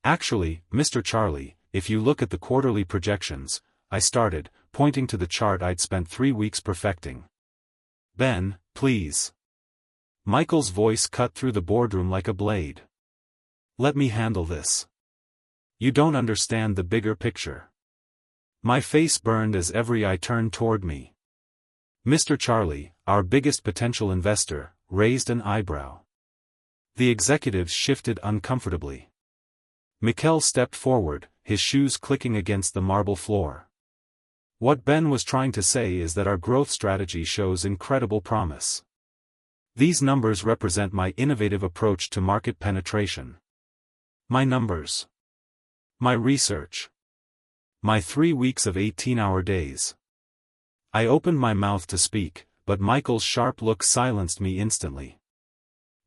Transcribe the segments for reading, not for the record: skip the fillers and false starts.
Actually, Mr. Charlie, if you look at the quarterly projections, I started, pointing to the chart I'd spent 3 weeks perfecting. Ben, please. Michael's voice cut through the boardroom like a blade. Let me handle this. You don't understand the bigger picture. My face burned as every eye turned toward me. Mr. Charlie, our biggest potential investor, raised an eyebrow. The executives shifted uncomfortably. Mikkel stepped forward, his shoes clicking against the marble floor. What Ben was trying to say is that our growth strategy shows incredible promise. These numbers represent my innovative approach to market penetration. My numbers. My research. My 3 weeks of 18-hour days. I opened my mouth to speak, but Michael's sharp look silenced me instantly.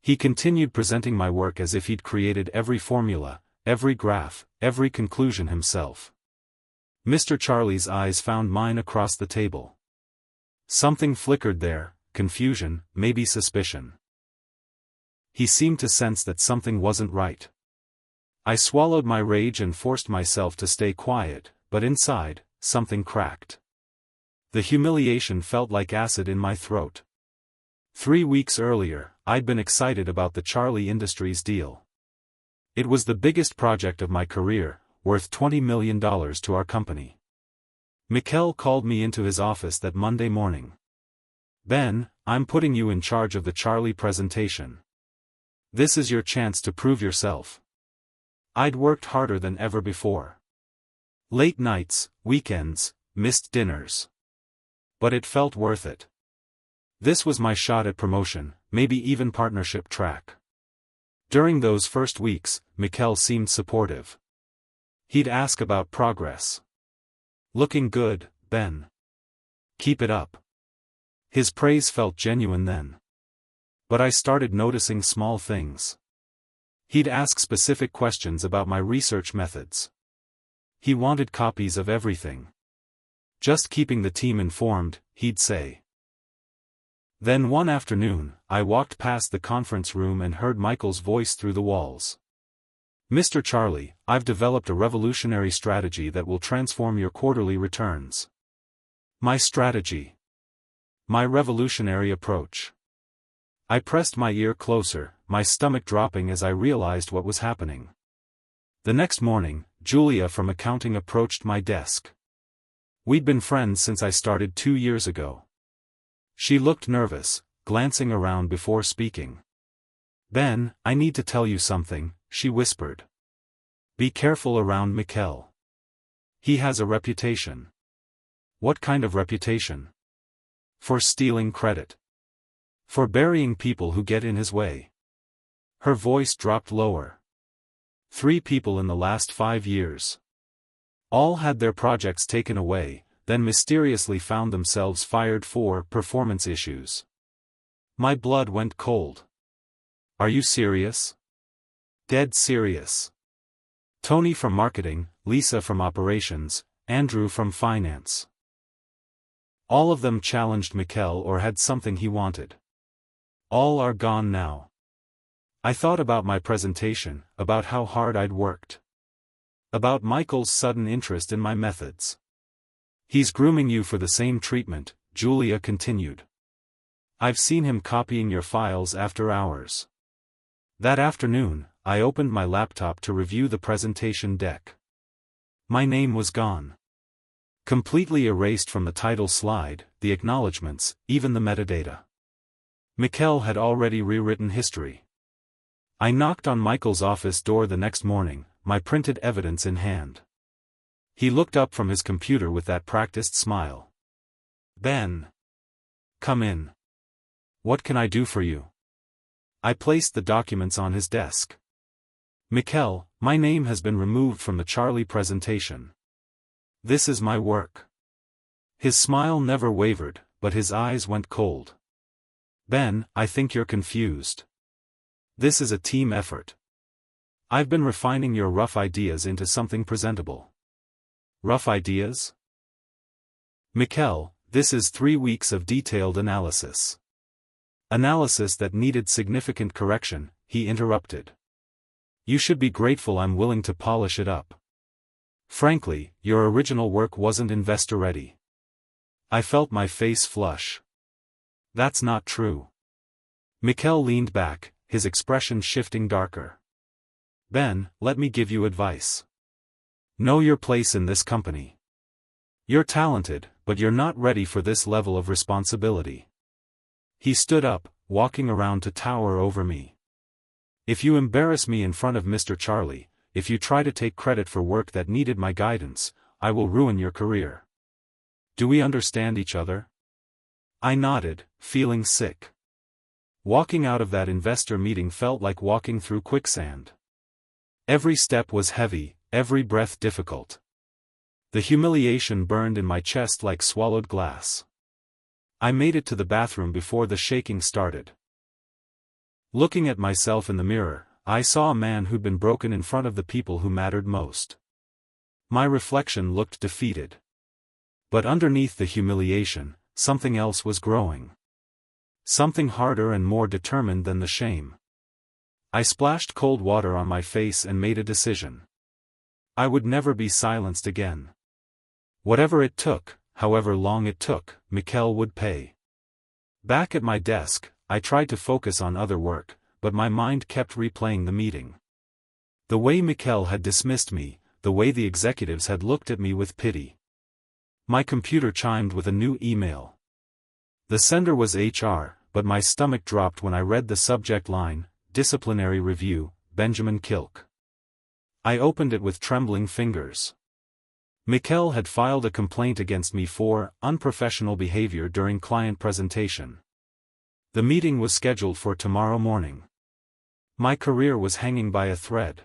He continued presenting my work as if he'd created every formula, every graph, every conclusion himself. Mr. Charlie's eyes found mine across the table. Something flickered there, confusion, maybe suspicion. He seemed to sense that something wasn't right. I swallowed my rage and forced myself to stay quiet, but inside, something cracked. The humiliation felt like acid in my throat. 3 weeks earlier, I'd been excited about the Charlie Industries deal. It was the biggest project of my career, worth $20 million to our company. Mikkel called me into his office that Monday morning. Ben, I'm putting you in charge of the Charlie presentation. This is your chance to prove yourself. I'd worked harder than ever before. Late nights, weekends, missed dinners. But it felt worth it. This was my shot at promotion, maybe even partnership track. During those first weeks, Mikkel seemed supportive. He'd ask about progress. Looking good, Ben. Keep it up. His praise felt genuine then. But I started noticing small things. He'd ask specific questions about my research methods. He wanted copies of everything. Just keeping the team informed, he'd say. Then one afternoon, I walked past the conference room and heard Michael's voice through the walls. Mr. Charlie, I've developed a revolutionary strategy that will transform your quarterly returns. My strategy. My revolutionary approach. I pressed my ear closer, my stomach dropping as I realized what was happening. The next morning, Julia from accounting approached my desk. We'd been friends since I started 2 years ago. She looked nervous, glancing around before speaking. Ben, I need to tell you something, she whispered. Be careful around Mikkel. He has a reputation. What kind of reputation? For stealing credit. For burying people who get in his way. Her voice dropped lower. 3 people in the last 5 years. All had their projects taken away, then mysteriously found themselves fired for performance issues. My blood went cold. Are you serious? Dead serious. Tony from marketing, Lisa from operations, Andrew from finance. All of them challenged Mikkel or had something he wanted. All are gone now. I thought about my presentation, about how hard I'd worked. About Michael's sudden interest in my methods. He's grooming you for the same treatment, Julia continued. I've seen him copying your files after hours. That afternoon, I opened my laptop to review the presentation deck. My name was gone. Completely erased from the title slide, the acknowledgements, even the metadata. Mikkel had already rewritten history. I knocked on Michael's office door the next morning, my printed evidence in hand. He looked up from his computer with that practiced smile. Ben. Come in. What can I do for you? I placed the documents on his desk. Mikkel, my name has been removed from the Charlie presentation. This is my work. His smile never wavered, but his eyes went cold. Ben, I think you're confused. This is a team effort. I've been refining your rough ideas into something presentable. Rough ideas? Mikkel, this is 3 weeks of detailed analysis. Analysis that needed significant correction, he interrupted. You should be grateful I'm willing to polish it up. Frankly, your original work wasn't investor-ready. I felt my face flush. That's not true. Mikkel leaned back, his expression shifting darker. Ben, let me give you advice. Know your place in this company. You're talented, but you're not ready for this level of responsibility. He stood up, walking around to tower over me. If you embarrass me in front of Mr. Charlie, if you try to take credit for work that needed my guidance, I will ruin your career. Do we understand each other? I nodded, feeling sick. Walking out of that investor meeting felt like walking through quicksand. Every step was heavy, every breath difficult. The humiliation burned in my chest like swallowed glass. I made it to the bathroom before the shaking started. Looking at myself in the mirror, I saw a man who'd been broken in front of the people who mattered most. My reflection looked defeated. But underneath the humiliation, something else was growing. Something harder and more determined than the shame. I splashed cold water on my face and made a decision. I would never be silenced again. Whatever it took, however long it took, Mikkel would pay. Back at my desk, I tried to focus on other work, but my mind kept replaying the meeting. The way Mikkel had dismissed me, the way the executives had looked at me with pity. My computer chimed with a new email. The sender was HR, but my stomach dropped when I read the subject line, Disciplinary Review, Benjamin Kilk. I opened it with trembling fingers. Mikkel had filed a complaint against me for unprofessional behavior during client presentation. The meeting was scheduled for tomorrow morning. My career was hanging by a thread.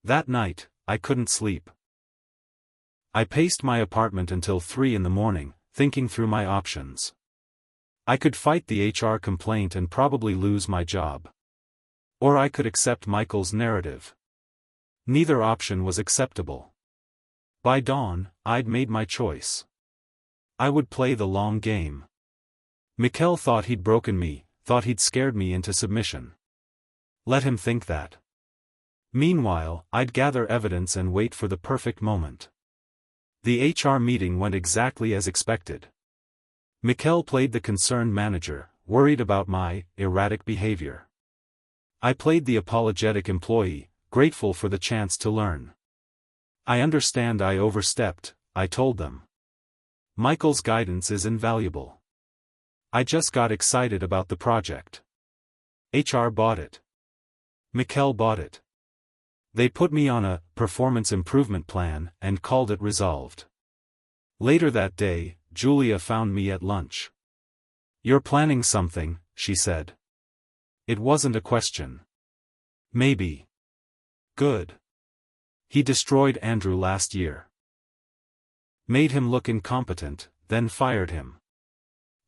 That night, I couldn't sleep. I paced my apartment until 3 in the morning, thinking through my options. I could fight the HR complaint and probably lose my job. Or I could accept Michael's narrative. Neither option was acceptable. By dawn, I'd made my choice. I would play the long game. Mikkel thought he'd broken me, thought he'd scared me into submission. Let him think that. Meanwhile, I'd gather evidence and wait for the perfect moment. The HR meeting went exactly as expected. Mikkel played the concerned manager, worried about my erratic behavior. I played the apologetic employee, grateful for the chance to learn. I understand I overstepped, I told them. Michael's guidance is invaluable. I just got excited about the project. HR bought it. Mikkel bought it. They put me on a performance improvement plan and called it resolved. Later that day, Julia found me at lunch. You're planning something, she said. It wasn't a question. Maybe. Good. He destroyed Andrew last year. Made him look incompetent, then fired him.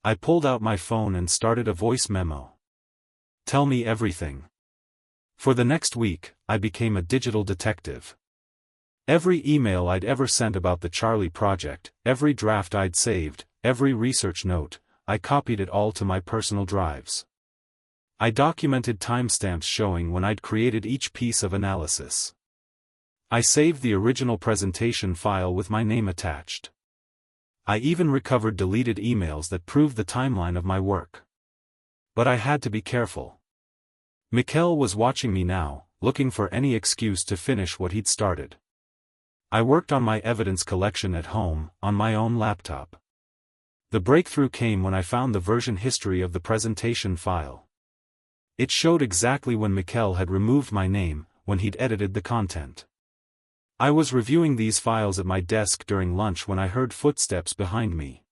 I pulled out my phone and started a voice memo. Tell me everything. For the next week, I became a digital detective. Every email I'd ever sent about the Charlie project, every draft I'd saved, every research note, I copied it all to my personal drives. I documented timestamps showing when I'd created each piece of analysis. I saved the original presentation file with my name attached. I even recovered deleted emails that proved the timeline of my work. But I had to be careful. Mikkel was watching me now, looking for any excuse to finish what he'd started. I worked on my evidence collection at home, on my own laptop. The breakthrough came when I found the version history of the presentation file. It showed exactly when Mikkel had removed my name, when he'd edited the content. I was reviewing these files at my desk during lunch when I heard footsteps behind me.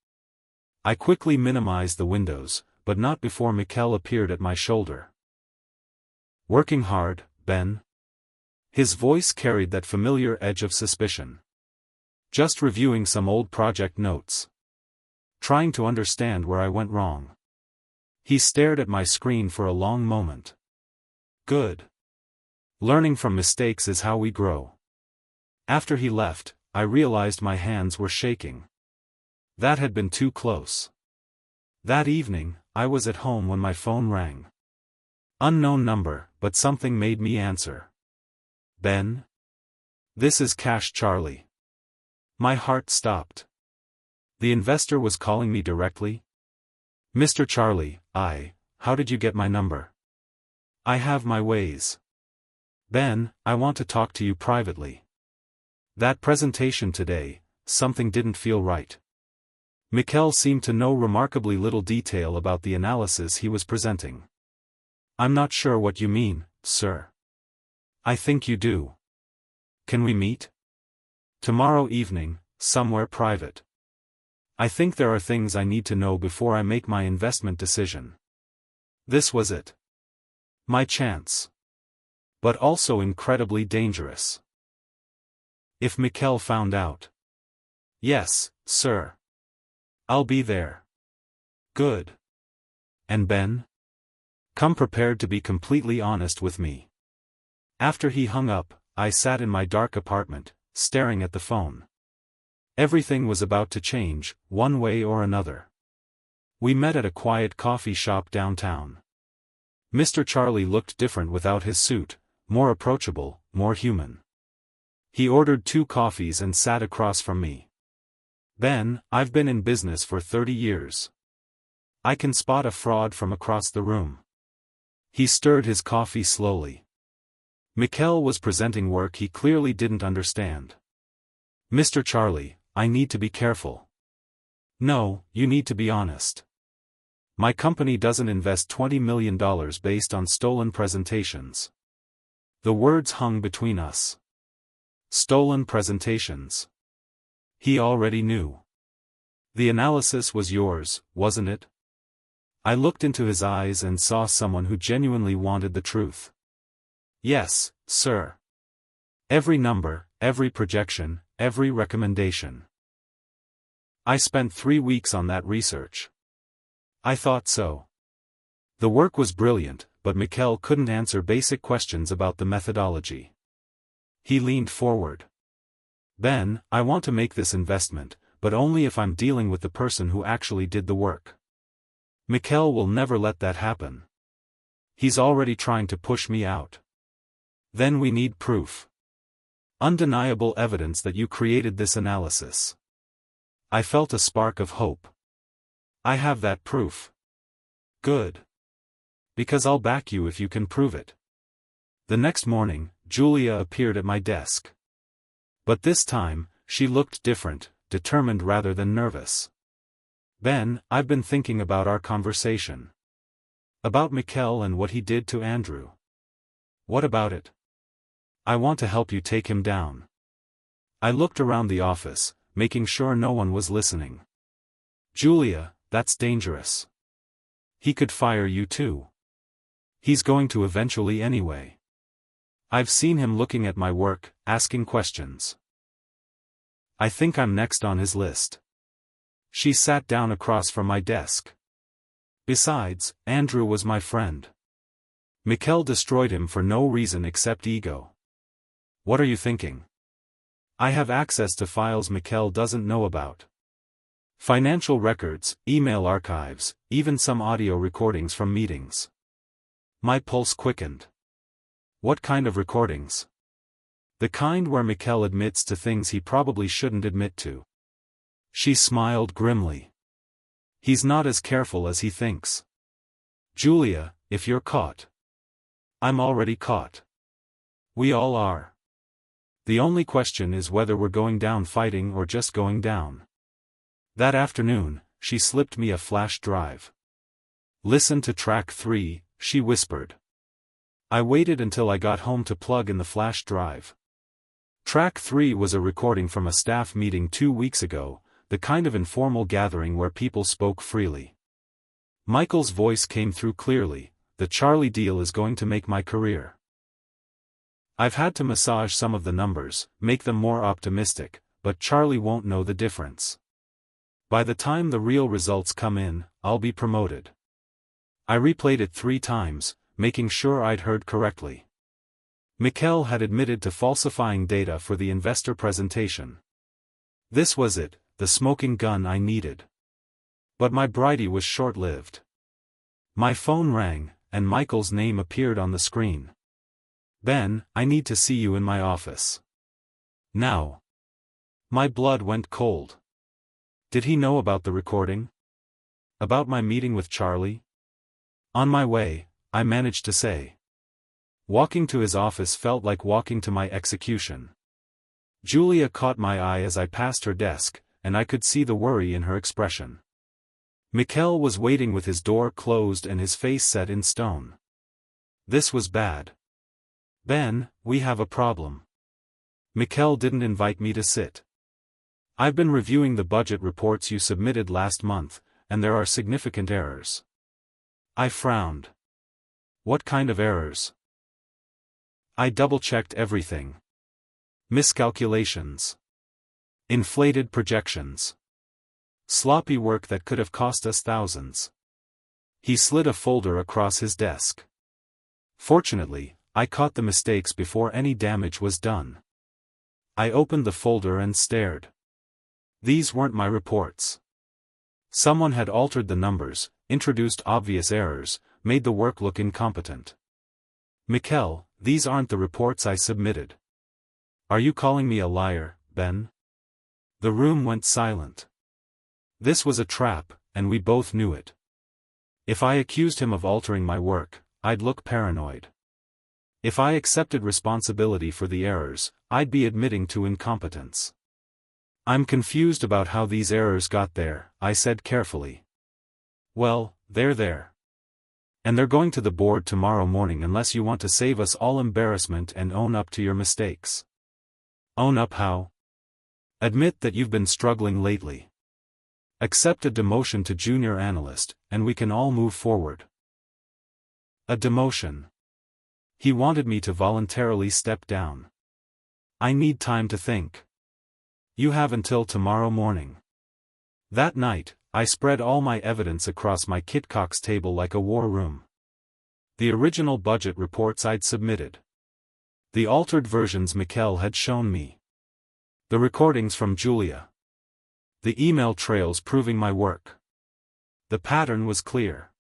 I quickly minimized the windows, but not before Mikkel appeared at my shoulder. Working hard, Ben? His voice carried that familiar edge of suspicion. Just reviewing some old project notes. Trying to understand where I went wrong. He stared at my screen for a long moment. Good. Learning from mistakes is how we grow. After he left, I realized my hands were shaking. That had been too close. That evening, I was at home when my phone rang. Unknown number, but something made me answer. Ben? This is Cash Charlie. My heart stopped. The investor was calling me directly? Mr. Charlie, how did you get my number? I have my ways. Ben, I want to talk to you privately. That presentation today, something didn't feel right. Mikkel seemed to know remarkably little detail about the analysis he was presenting. I'm not sure what you mean, sir. I think you do. Can we meet? Tomorrow evening, somewhere private. I think there are things I need to know before I make my investment decision. This was it. My chance. But also incredibly dangerous. If Mikkel found out. Yes, sir. I'll be there. Good. And Ben? Come prepared to be completely honest with me. After he hung up, I sat in my dark apartment, staring at the phone. Everything was about to change, one way or another. We met at a quiet coffee shop downtown. Mr. Charlie looked different without his suit, more approachable, more human. He ordered 2 coffees and sat across from me. Ben, I've been in business for 30 years. I can spot a fraud from across the room. He stirred his coffee slowly. Mikkel was presenting work he clearly didn't understand. Mr. Charlie, I need to be careful. No, you need to be honest. My company doesn't invest $20 million based on stolen presentations. The words hung between us. Stolen presentations. He already knew. The analysis was yours, wasn't it? I looked into his eyes and saw someone who genuinely wanted the truth. Yes, sir. Every number, every projection, every recommendation. I spent 3 weeks on that research. I thought so. The work was brilliant, but Mikkel couldn't answer basic questions about the methodology. He leaned forward. Ben, I want to make this investment, but only if I'm dealing with the person who actually did the work. Mikkel will never let that happen. He's already trying to push me out. Then we need proof. Undeniable evidence that you created this analysis. I felt a spark of hope. I have that proof. Good. Because I'll back you if you can prove it. The next morning, Julia appeared at my desk. But this time, she looked different, determined rather than nervous. Ben, I've been thinking about our conversation. About Mikkel and what he did to Andrew. What about it? I want to help you take him down. I looked around the office, making sure no one was listening. Julia, that's dangerous. He could fire you too. He's going to eventually anyway. I've seen him looking at my work, asking questions. I think I'm next on his list. She sat down across from my desk. Besides, Andrew was my friend. Mikkel destroyed him for no reason except ego. What are you thinking? I have access to files Mikkel doesn't know about. Financial records, email archives, even some audio recordings from meetings. My pulse quickened. What kind of recordings? The kind where Mikkel admits to things he probably shouldn't admit to. She smiled grimly. He's not as careful as he thinks. Julia, if you're caught. I'm already caught. We all are. The only question is whether we're going down fighting or just going down. That afternoon, she slipped me a flash drive. Listen to track 3, she whispered. I waited until I got home to plug in the flash drive. Track 3 was a recording from a staff meeting 2 weeks ago, the kind of informal gathering where people spoke freely. Michael's voice came through clearly. The Charlie deal is going to make my career. I've had to massage some of the numbers, make them more optimistic, but Charlie won't know the difference. By the time the real results come in, I'll be promoted. I replayed it 3 times, making sure I'd heard correctly. Mikkel had admitted to falsifying data for the investor presentation. This was it, the smoking gun I needed. But my bridie was short-lived. My phone rang, and Michael's name appeared on the screen. Ben, I need to see you in my office. Now. My blood went cold. Did he know about the recording? About my meeting with Charlie? On my way, I managed to say. Walking to his office felt like walking to my execution. Julia caught my eye as I passed her desk, and I could see the worry in her expression. Mikkel was waiting with his door closed and his face set in stone. This was bad. Ben, we have a problem. Mikkel didn't invite me to sit. I've been reviewing the budget reports you submitted last month, and there are significant errors. I frowned. What kind of errors? I double-checked everything. Miscalculations. Inflated projections. Sloppy work that could have cost us thousands. He slid a folder across his desk. Fortunately, I caught the mistakes before any damage was done. I opened the folder and stared. These weren't my reports. Someone had altered the numbers, introduced obvious errors, made the work look incompetent. Mikkel, these aren't the reports I submitted. Are you calling me a liar, Ben? The room went silent. This was a trap, and we both knew it. If I accused him of altering my work, I'd look paranoid. If I accepted responsibility for the errors, I'd be admitting to incompetence. I'm confused about how these errors got there, I said carefully. Well, they're there. And they're going to the board tomorrow morning unless you want to save us all embarrassment and own up to your mistakes. Own up how? Admit that you've been struggling lately. Accept a demotion to junior analyst, and we can all move forward. A demotion. He wanted me to voluntarily step down. I need time to think. You have until tomorrow morning. That night, I spread all my evidence across my Kitcox table like a war room. The original budget reports I'd submitted. The altered versions Mikkel had shown me. The recordings from Julia. The email trails proving my work. The pattern was clear.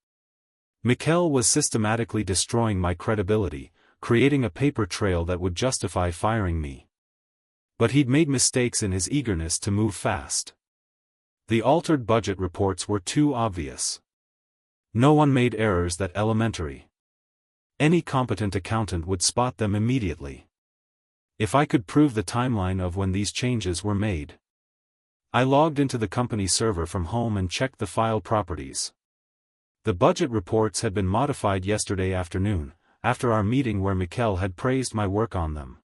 Mikkel was systematically destroying my credibility, creating a paper trail that would justify firing me. But he'd made mistakes in his eagerness to move fast. The altered budget reports were too obvious. No one made errors that elementary. Any competent accountant would spot them immediately. If I could prove the timeline of when these changes were made. I logged into the company server from home and checked the file properties. The budget reports had been modified yesterday afternoon, after our meeting where Mikkel had praised my work on them.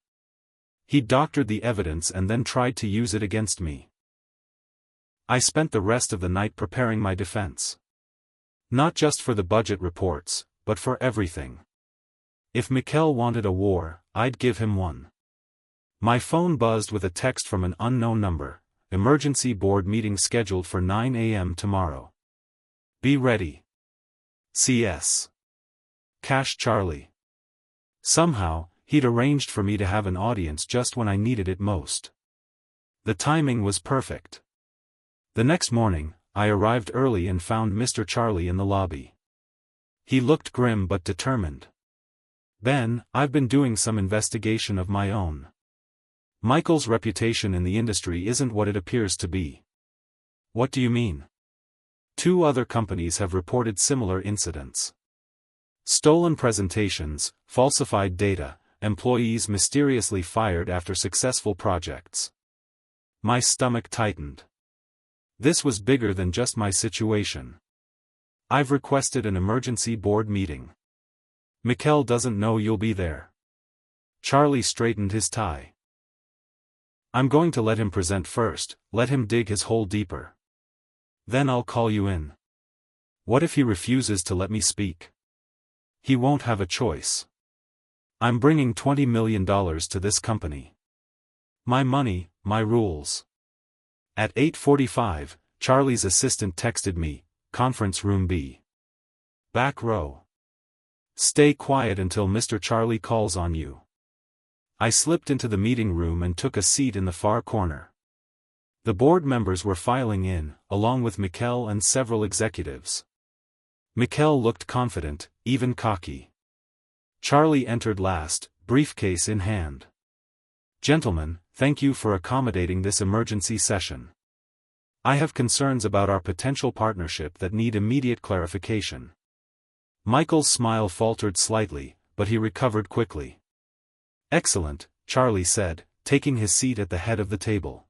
He doctored the evidence and then tried to use it against me. I spent the rest of the night preparing my defense. Not just for the budget reports, but for everything. If Mikkel wanted a war, I'd give him one. My phone buzzed with a text from an unknown number. Emergency board meeting scheduled for 9 a.m. tomorrow. Be ready. CS. Cash Charlie. Somehow, he'd arranged for me to have an audience just when I needed it most. The timing was perfect. The next morning, I arrived early and found Mr. Charlie in the lobby. He looked grim but determined. Ben, I've been doing some investigation of my own. Michael's reputation in the industry isn't what it appears to be. What do you mean? 2 other companies have reported similar incidents. Stolen presentations, falsified data, employees mysteriously fired after successful projects. My stomach tightened. This was bigger than just my situation. I've requested an emergency board meeting. Mikkel doesn't know you'll be there. Charlie straightened his tie. I'm going to let him present first, let him dig his hole deeper. Then I'll call you in. What if he refuses to let me speak? He won't have a choice. I'm bringing $20 million to this company. My money, my rules. At 8:45, Charlie's assistant texted me, conference room B. Back row. Stay quiet until Mr. Charlie calls on you. I slipped into the meeting room and took a seat in the far corner. The board members were filing in, along with Mikkel and several executives. Mikkel looked confident, even cocky. Charlie entered last, briefcase in hand. "Gentlemen, thank you for accommodating this emergency session. I have concerns about our potential partnership that need immediate clarification." Michael's smile faltered slightly, but he recovered quickly. "Excellent," Charlie said, taking his seat at the head of the table.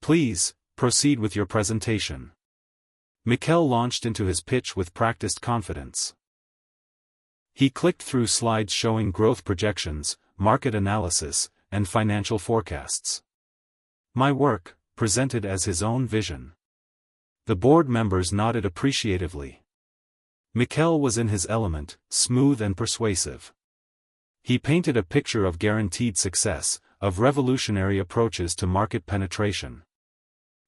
"Please, proceed with your presentation." Mikkel launched into his pitch with practiced confidence. He clicked through slides showing growth projections, market analysis, and financial forecasts. My work, presented as his own vision. The board members nodded appreciatively. Mikkel was in his element, smooth and persuasive. He painted a picture of guaranteed success, of revolutionary approaches to market penetration.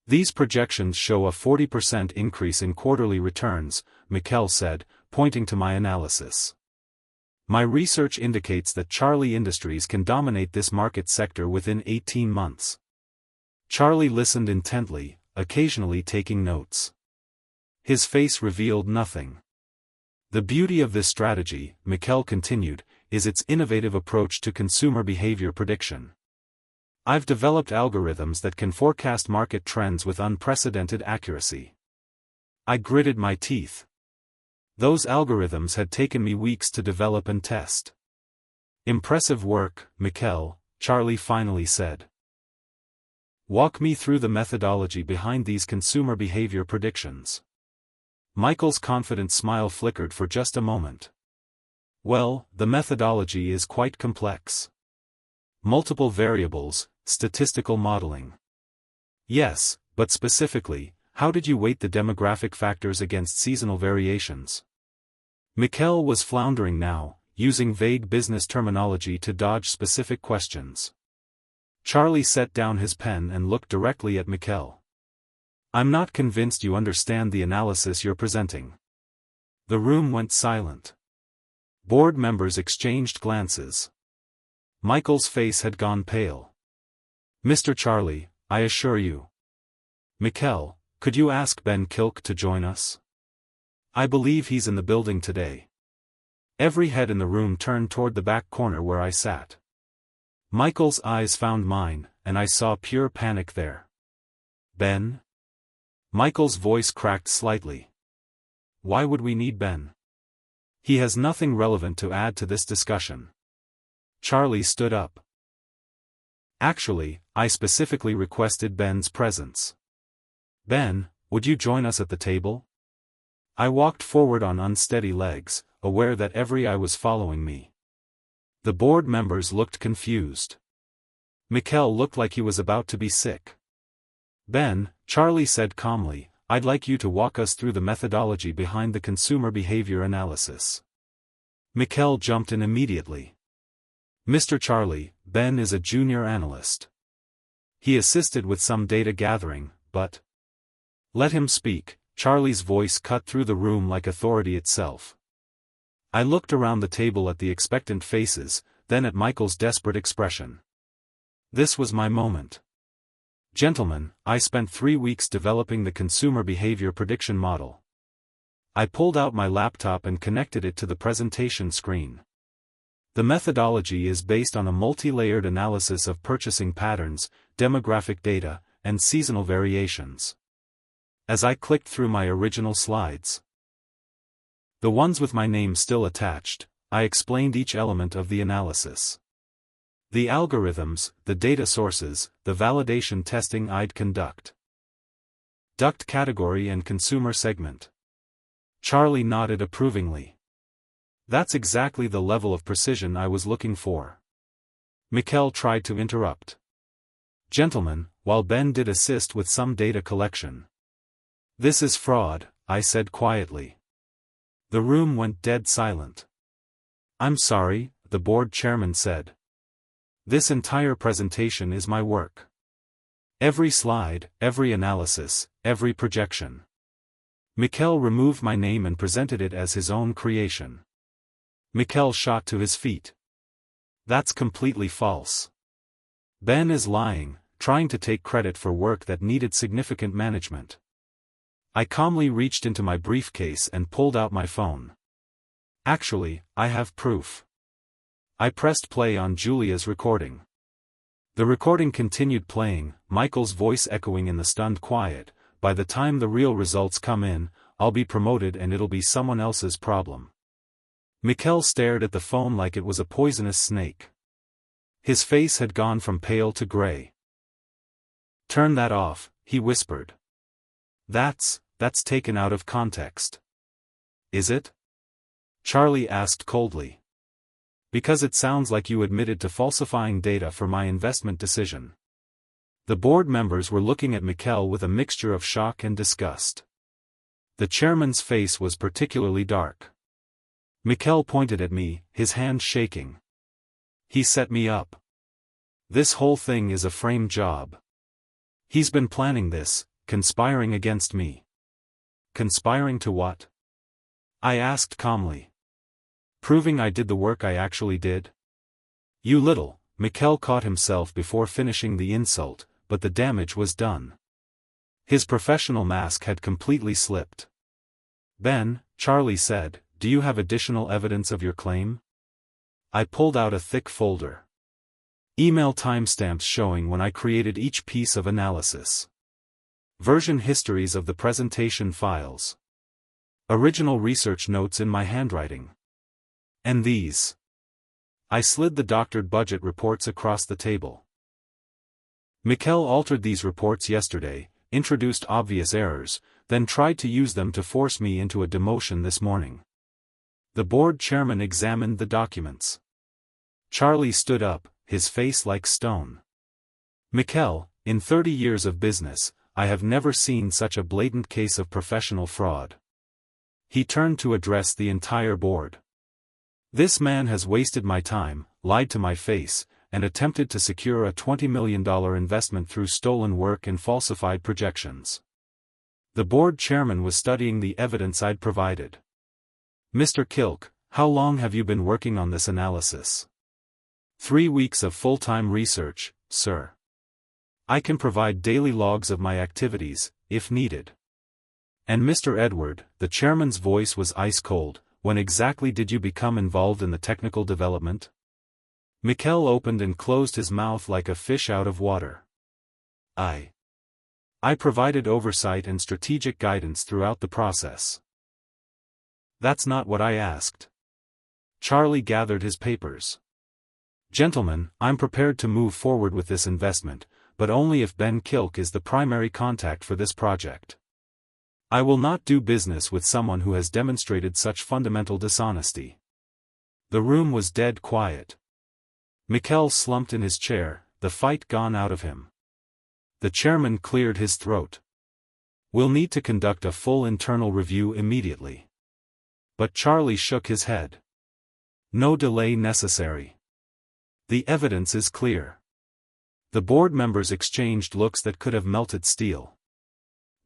"These projections show a 40% increase in quarterly returns," Mikkel said, pointing to my analysis. "My research indicates that Charlie Industries can dominate this market sector within 18 months. Charlie listened intently, occasionally taking notes. His face revealed nothing. "The beauty of this strategy," Mikkel continued, "is its innovative approach to consumer behavior prediction. I've developed algorithms that can forecast market trends with unprecedented accuracy." I gritted my teeth. Those algorithms had taken me weeks to develop and test. "Impressive work, Mikkel," Charlie finally said. "Walk me through the methodology behind these consumer behavior predictions." Michael's confident smile flickered for just a moment. "Well, the methodology is quite complex. Multiple variables, statistical modeling." "Yes, but specifically, how did you weight the demographic factors against seasonal variations?" Mikkel was floundering now, using vague business terminology to dodge specific questions. Charlie set down his pen and looked directly at Mikkel. "I'm not convinced you understand the analysis you're presenting." The room went silent. Board members exchanged glances. Michael's face had gone pale. "Mr. Charlie, I assure you." "Mikkel, could you ask Ben Kilk to join us? I believe he's in the building today." Every head in the room turned toward the back corner where I sat. Michael's eyes found mine, and I saw pure panic there. "Ben?" Michael's voice cracked slightly. "Why would we need Ben? He has nothing relevant to add to this discussion." Charlie stood up. "Actually, I specifically requested Ben's presence. Ben, would you join us at the table?" I walked forward on unsteady legs, aware that every eye was following me. The board members looked confused. Mikkel looked like he was about to be sick. "Ben," Charlie said calmly, "I'd like you to walk us through the methodology behind the consumer behavior analysis." Mikkel jumped in immediately. "Mr. Charlie, Ben is a junior analyst. He assisted with some data gathering, but—" "Let him speak," Charlie's voice cut through the room like authority itself. I looked around the table at the expectant faces, then at Michael's desperate expression. This was my moment. "Gentlemen, I spent 3 weeks developing the consumer behavior prediction model." I pulled out my laptop and connected it to the presentation screen. "The methodology is based on a multi-layered analysis of purchasing patterns, demographic data, and seasonal variations." As I clicked through my original slides, the ones with my name still attached, I explained each element of the analysis. The algorithms, the data sources, the validation testing I'd conduct. Duct category and consumer segment. Charlie nodded approvingly. That's exactly the level of precision I was looking for. Mikkel tried to interrupt. "Gentlemen, while Ben did assist with some data collection." "This is fraud," I said quietly. The room went dead silent. "I'm sorry," the board chairman said. "This entire presentation is my work. Every slide, every analysis, every projection." Mikkel removed my name and presented it as his own creation. Mikkel shot to his feet. "That's completely false. Ben is lying, trying to take credit for work that needed significant management." I calmly reached into my briefcase and pulled out my phone. "Actually, I have proof." I pressed play on Julia's recording. The recording continued playing, Michael's voice echoing in the stunned quiet. By the time the real results come in, I'll be promoted and it'll be someone else's problem. Mikkel stared at the phone like it was a poisonous snake. His face had gone from pale to gray. "Turn that off," he whispered. That's taken out of context." "Is it?" Charlie asked coldly. "Because it sounds like you admitted to falsifying data for my investment decision." The board members were looking at Mikkel with a mixture of shock and disgust. The chairman's face was particularly dark. Mikkel pointed at me, his hand shaking. "He set me up. This whole thing is a frame job. He's been planning this, conspiring against me." "Conspiring to what?" I asked calmly. "Proving I did the work I actually did?" "You little," Mikkel caught himself before finishing the insult, but the damage was done. His professional mask had completely slipped. "Ben," Charlie said, "do you have additional evidence of your claim?" I pulled out a thick folder. Email timestamps showing when I created each piece of analysis. Version histories of the presentation files. Original research notes in my handwriting. And these. I slid the doctored budget reports across the table. Mikkel altered these reports yesterday, introduced obvious errors, then tried to use them to force me into a demotion this morning. The board chairman examined the documents. Charlie stood up, his face like stone. "Mikkel, in 30 years of business, I have never seen such a blatant case of professional fraud." He turned to address the entire board. "This man has wasted my time, lied to my face, and attempted to secure a $20 million investment through stolen work and falsified projections." The board chairman was studying the evidence I'd provided. "Mr. Kilk, how long have you been working on this analysis?" 3 weeks of full-time research, sir. I can provide daily logs of my activities, if needed." "And Mr. Edward," the chairman's voice was ice-cold, "when exactly did you become involved in the technical development?" Mikkel opened and closed his mouth like a fish out of water. I provided oversight and strategic guidance throughout the process." "That's not what I asked." Charlie gathered his papers. "Gentlemen, I'm prepared to move forward with this investment, but only if Ben Kilk is the primary contact for this project. I will not do business with someone who has demonstrated such fundamental dishonesty." The room was dead quiet. Mikkel slumped in his chair, the fight gone out of him. The chairman cleared his throat. "We'll need to conduct a full internal review immediately." But Charlie shook his head. "No delay necessary. The evidence is clear." The board members exchanged looks that could have melted steel.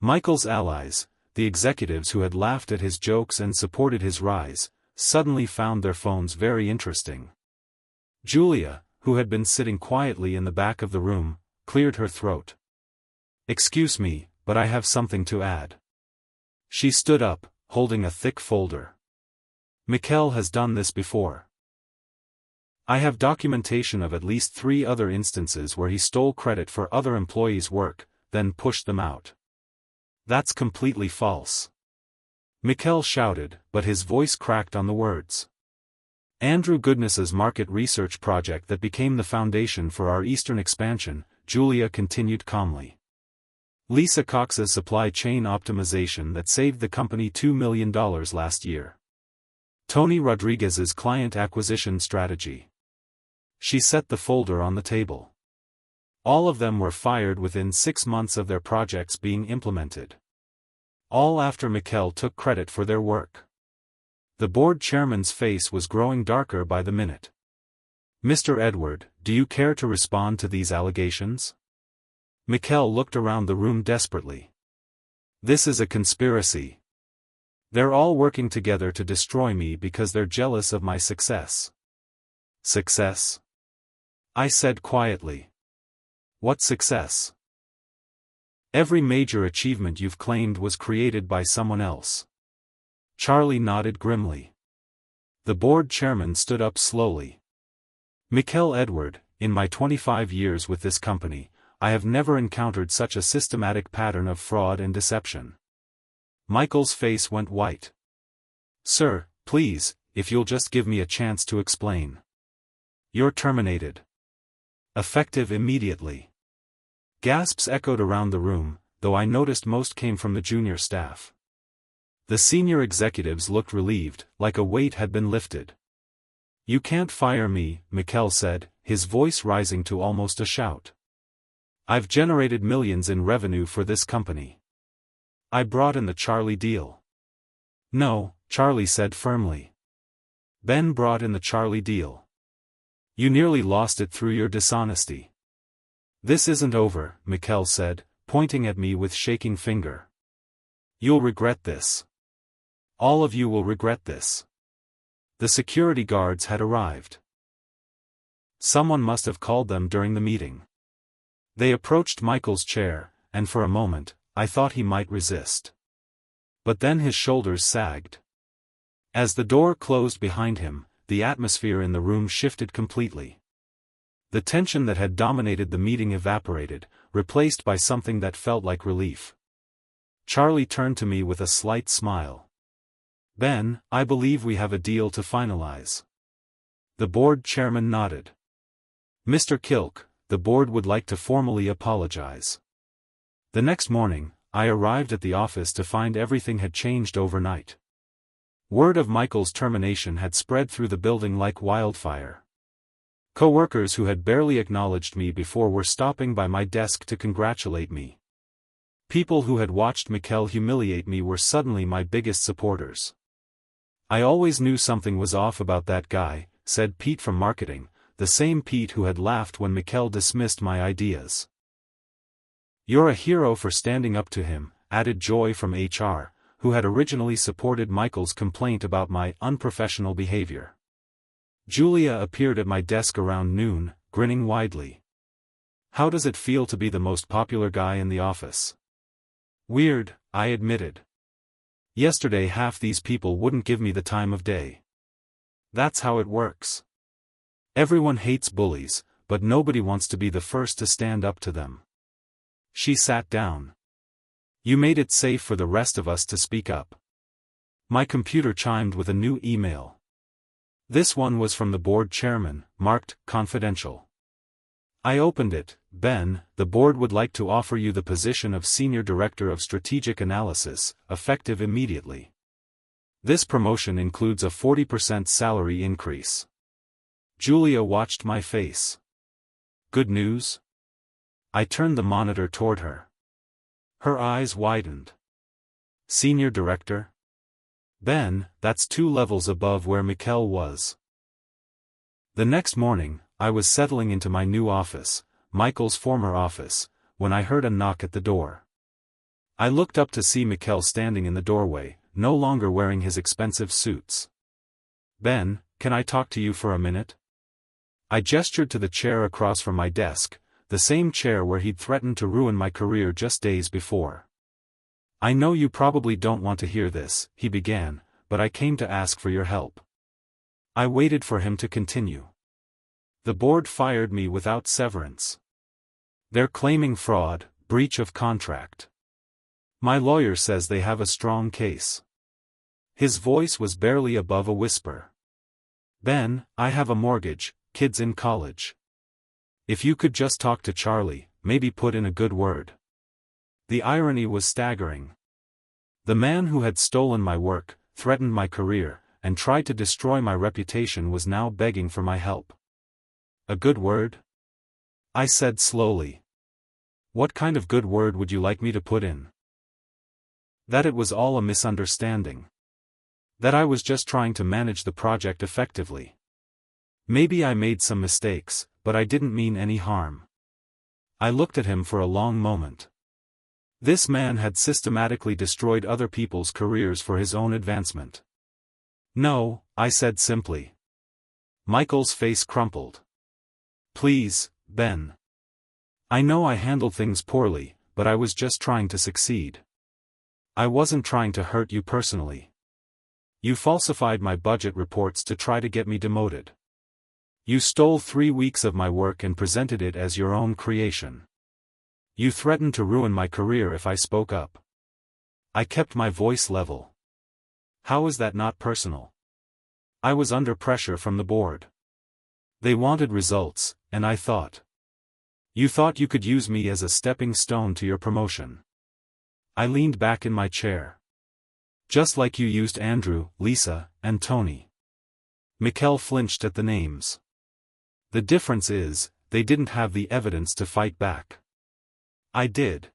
Michael's allies, the executives who had laughed at his jokes and supported his rise, suddenly found their phones very interesting. Julia, who had been sitting quietly in the back of the room, cleared her throat. "Excuse me, but I have something to add." She stood up, holding a thick folder. "Mikkel has done this before. I have documentation of at least 3 other instances where he stole credit for other employees' work, then pushed them out." "That's completely false." Mikkel shouted, but his voice cracked on the words. "Andrew Goodness's market research project that became the foundation for our eastern expansion," Julia continued calmly. "Lisa Cox's supply chain optimization that saved the company $2 million last year. Tony Rodriguez's client acquisition strategy." She set the folder on the table. "All of them were fired within 6 months of their projects being implemented. All after Mikkel took credit for their work." The board chairman's face was growing darker by the minute. "Mr. Edward, do you care to respond to these allegations?" Mikkel looked around the room desperately. "This is a conspiracy. They're all working together to destroy me because they're jealous of my success." "Success?" I said quietly. "What success?" "Every major achievement you've claimed was created by someone else." Charlie nodded grimly. The board chairman stood up slowly. Mikel Edward, in my 25 years with this company, I have never encountered such a systematic pattern of fraud and deception. Michael's face went white. Sir, please, if you'll just give me a chance to explain. You're terminated. Effective immediately. Gasps echoed around the room, though I noticed most came from the junior staff. The senior executives looked relieved, like a weight had been lifted. You can't fire me, Mikel said, his voice rising to almost a shout. I've generated millions in revenue for this company. I brought in the Charlie deal. No, Charlie said firmly. Ben brought in the Charlie deal. You nearly lost it through your dishonesty. This isn't over, Mikel said, pointing at me with shaking finger. You'll regret this. All of you will regret this. The security guards had arrived. Someone must have called them during the meeting. They approached Michael's chair, and for a moment, I thought he might resist. But then his shoulders sagged. As the door closed behind him, the atmosphere in the room shifted completely. The tension that had dominated the meeting evaporated, replaced by something that felt like relief. Charlie turned to me with a slight smile. Ben, I believe we have a deal to finalize. The board chairman nodded. Mr. Kilk, the board would like to formally apologize. The next morning, I arrived at the office to find everything had changed overnight. Word of Michael's termination had spread through the building like wildfire. Co-workers who had barely acknowledged me before were stopping by my desk to congratulate me. People who had watched Mikel humiliate me were suddenly my biggest supporters. I always knew something was off about that guy, said Pete from marketing, the same Pete who had laughed when Mikel dismissed my ideas. You're a hero for standing up to him, added Joy from HR, who had originally supported Michael's complaint about my unprofessional behavior. Julia appeared at my desk around noon, grinning widely. How does it feel to be the most popular guy in the office? Weird, I admitted. Yesterday half these people wouldn't give me the time of day. That's how it works. Everyone hates bullies, but nobody wants to be the first to stand up to them. She sat down. You made it safe for the rest of us to speak up. My computer chimed with a new email. This one was from the board chairman, marked confidential. I opened it. Ben, the board would like to offer you the position of Senior Director of Strategic Analysis, effective immediately. This promotion includes a 40% salary increase. Julia watched my face. Good news? I turned the monitor toward her. Her eyes widened. Senior Director? Ben, that's 2 levels above where Mikel was. The next morning, I was settling into my new office, Michael's former office, when I heard a knock at the door. I looked up to see Mikel standing in the doorway, no longer wearing his expensive suits. Ben, can I talk to you for a minute? I gestured to the chair across from my desk, the same chair where he'd threatened to ruin my career just days before. I know you probably don't want to hear this, he began, but I came to ask for your help. I waited for him to continue. The board fired me without severance. They're claiming fraud, breach of contract. My lawyer says they have a strong case. His voice was barely above a whisper. Ben, I have a mortgage, kids in college. If you could just talk to Charlie, maybe put in a good word. The irony was staggering. The man who had stolen my work, threatened my career, and tried to destroy my reputation was now begging for my help. A good word? I said slowly. What kind of good word would you like me to put in? That it was all a misunderstanding. That I was just trying to manage the project effectively. Maybe I made some mistakes, but I didn't mean any harm. I looked at him for a long moment. This man had systematically destroyed other people's careers for his own advancement. No, I said simply. Michael's face crumpled. Please, Ben. I know I handled things poorly, but I was just trying to succeed. I wasn't trying to hurt you personally. You falsified my budget reports to try to get me demoted. You stole 3 weeks of my work and presented it as your own creation. You threatened to ruin my career if I spoke up. I kept my voice level. How is that not personal? I was under pressure from the board. They wanted results, and I thought. You thought you could use me as a stepping stone to your promotion. I leaned back in my chair. Just like you used Andrew, Lisa, and Tony. Mikkel flinched at the names. The difference is, they didn't have the evidence to fight back. I did.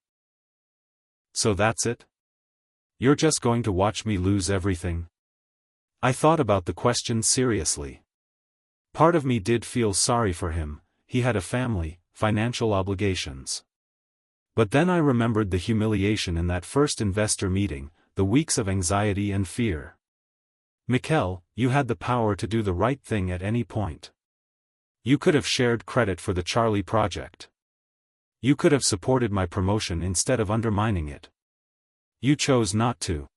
So that's it? You're just going to watch me lose everything? I thought about the question seriously. Part of me did feel sorry for him, he had a family, financial obligations. But then I remembered the humiliation in that first investor meeting, the weeks of anxiety and fear. Mikkel, you had the power to do the right thing at any point. You could have shared credit for the Charlie project. You could have supported my promotion instead of undermining it. You chose not to.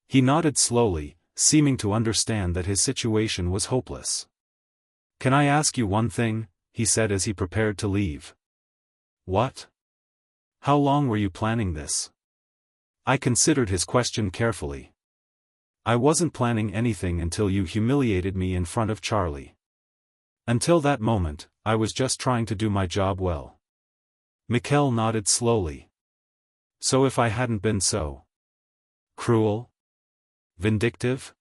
He nodded slowly, seeming to understand that his situation was hopeless. Can I ask you one thing? He said as he prepared to leave. What? How long were you planning this? I considered his question carefully. I wasn't planning anything until you humiliated me in front of Charlie. Until that moment, I was just trying to do my job well. Mikkel nodded slowly. So if I hadn't been so cruel? Vindictive?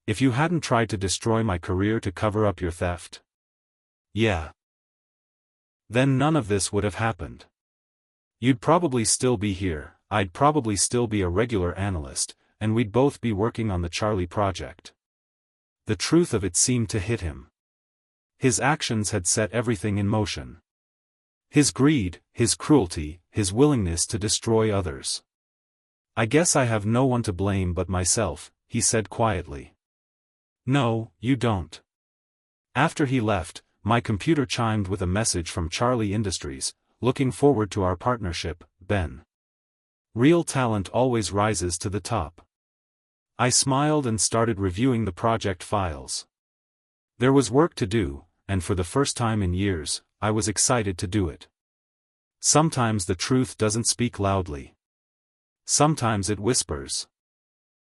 If you hadn't tried to destroy my career to cover up your theft? Yeah. Then none of this would have happened. You'd probably still be here, I'd probably still be a regular analyst, and we'd both be working on the Charlie project. The truth of it seemed to hit him. His actions had set everything in motion. His greed, his cruelty, his willingness to destroy others. I guess I have no one to blame but myself, he said quietly. No, you don't. After he left, my computer chimed with a message from Charlie Industries, looking forward to our partnership, Ben. Real talent always rises to the top. I smiled and started reviewing the project files. There was work to do, and for the first time in years, I was excited to do it. Sometimes the truth doesn't speak loudly. Sometimes it whispers.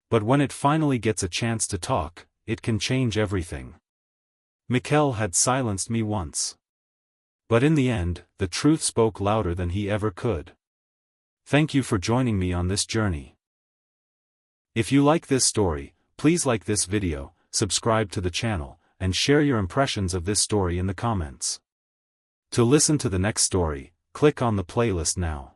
But when it finally gets a chance to talk, it can change everything. Mikkel had silenced me once. But in the end, the truth spoke louder than he ever could. Thank you for joining me on this journey. If you like this story, please like this video, subscribe to the channel, and share your impressions of this story in the comments. To listen to the next story, click on the playlist now.